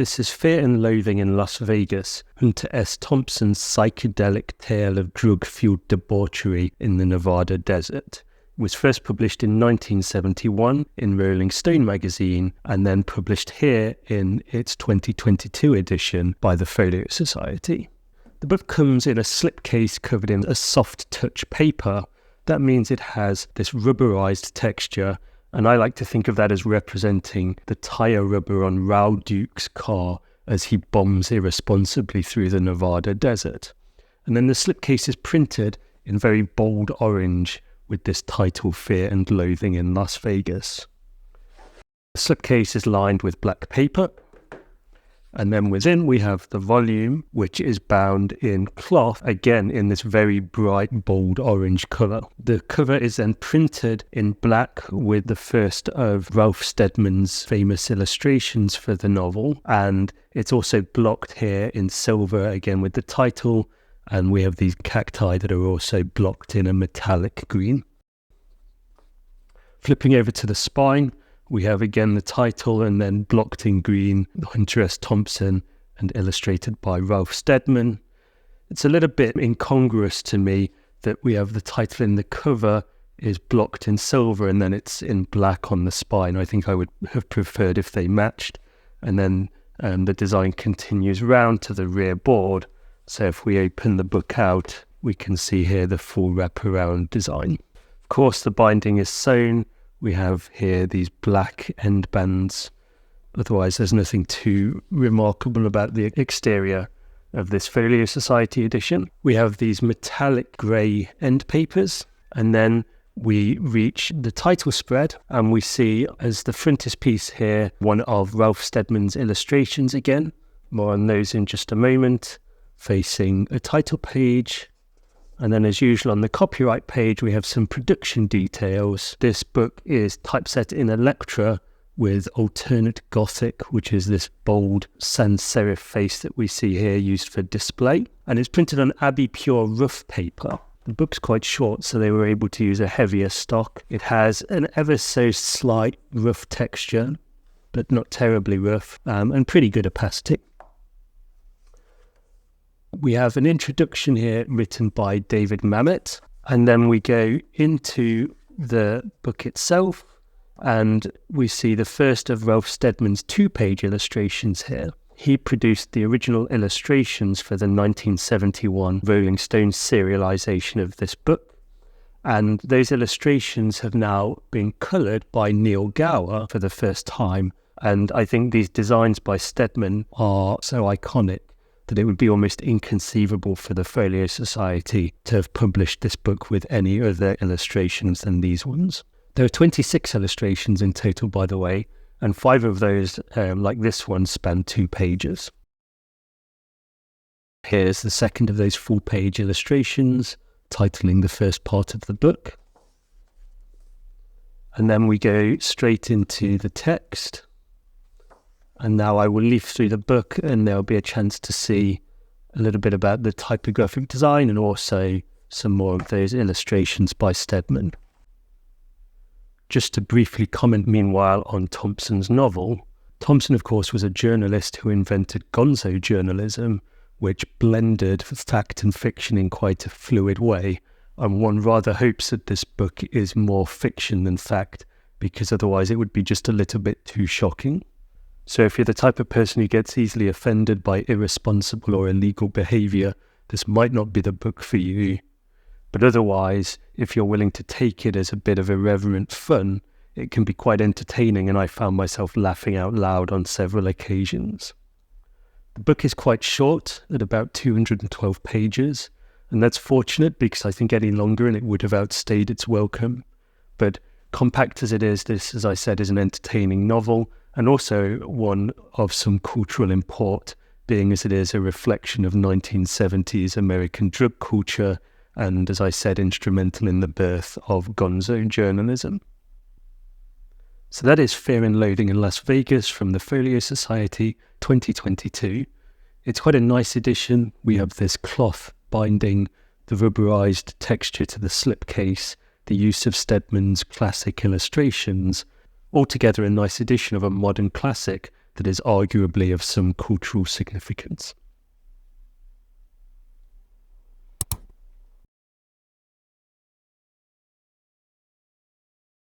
This is Fear and Loathing in Las Vegas, Hunter S. Thompson's psychedelic tale of drug-fueled debauchery in the Nevada desert. It was first published in 1971 in Rolling Stone magazine and then published here in its 2022 edition by the Folio Society. The book comes in a slipcase covered in a soft touch paper. That means it has this rubberized texture, and I like to think of that as representing the tire rubber on Raoul Duke's car as he bombs irresponsibly through the Nevada desert. And then the slipcase is printed in very bold orange with this title, Fear and Loathing in Las Vegas. The slipcase is lined with black paper, and then within we have the volume, which is bound in cloth, again in this very bright, bold orange colour. The cover is then printed in black with the first of Ralph Steadman's famous illustrations for the novel, and it's also blocked here in silver, again with the title, and we have these cacti that are also blocked in a metallic green. Flipping over to the spine, we have again the title and then blocked in green, Hunter S. Thompson, and illustrated by Ralph Steadman. It's a little bit incongruous to me that we have the title in the cover is blocked in silver and then it's in black on the spine. I think I would have preferred if they matched. And then the design continues round to the rear board. So if we open the book out, we can see here the full wraparound design. Of course, the binding is sewn. We have here these black end bands. Otherwise, there's nothing too remarkable about the exterior of this Folio Society edition. We have these metallic grey end papers, and then we reach the title spread, and we see as the frontispiece here one of Ralph Steadman's illustrations again. More on those in just a moment. Facing a title page. And then as usual on the copyright page, we have some production details. This book is typeset in Electra with alternate Gothic, which is this bold sans serif face that we see here used for display. And it's printed on Abbey Pure rough paper. The book's quite short, so they were able to use a heavier stock. It has an ever so slight rough texture, but not terribly rough, and pretty good opacity. We have an introduction here written by David Mamet, and then we go into the book itself, and we see the first of Ralph Steadman's two-page illustrations here. He produced the original illustrations for the 1971 Rolling Stone serialization of this book, and those illustrations have now been coloured by Neil Gower for the first time, and I think these designs by Steadman are so iconic that it would be almost inconceivable for the Folio Society to have published this book with any other illustrations than these ones. There are 26 illustrations in total, by the way, and 5 of those, like this one, span 2 pages. Here's the second of those full-page illustrations, titling the first part of the book. And then we go straight into the text. And now I will leaf through the book and there'll be a chance to see a little bit about the typographic design and also some more of those illustrations by Steadman. Just to briefly comment meanwhile on Thompson's novel, Thompson of course was a journalist who invented gonzo journalism, which blended fact and fiction in quite a fluid way, and one rather hopes that this book is more fiction than fact, because otherwise it would be just a little bit too shocking. So if you're the type of person who gets easily offended by irresponsible or illegal behaviour, this might not be the book for you. But otherwise, if you're willing to take it as a bit of irreverent fun, it can be quite entertaining, and I found myself laughing out loud on several occasions. The book is quite short, at about 212 pages, and that's fortunate because I think any longer and it would have outstayed its welcome. But compact as it is, this, as I said, is an entertaining novel, and also one of some cultural import, being as it is a reflection of 1970s American drug culture and, as I said, instrumental in the birth of gonzo journalism. So that is Fear and Loathing in Las Vegas from the Folio Society 2022. It's quite a nice edition. We have this cloth binding, the rubberized texture to the slipcase, the use of Steadman's classic illustrations, altogether a nice edition of a modern classic that is arguably of some cultural significance.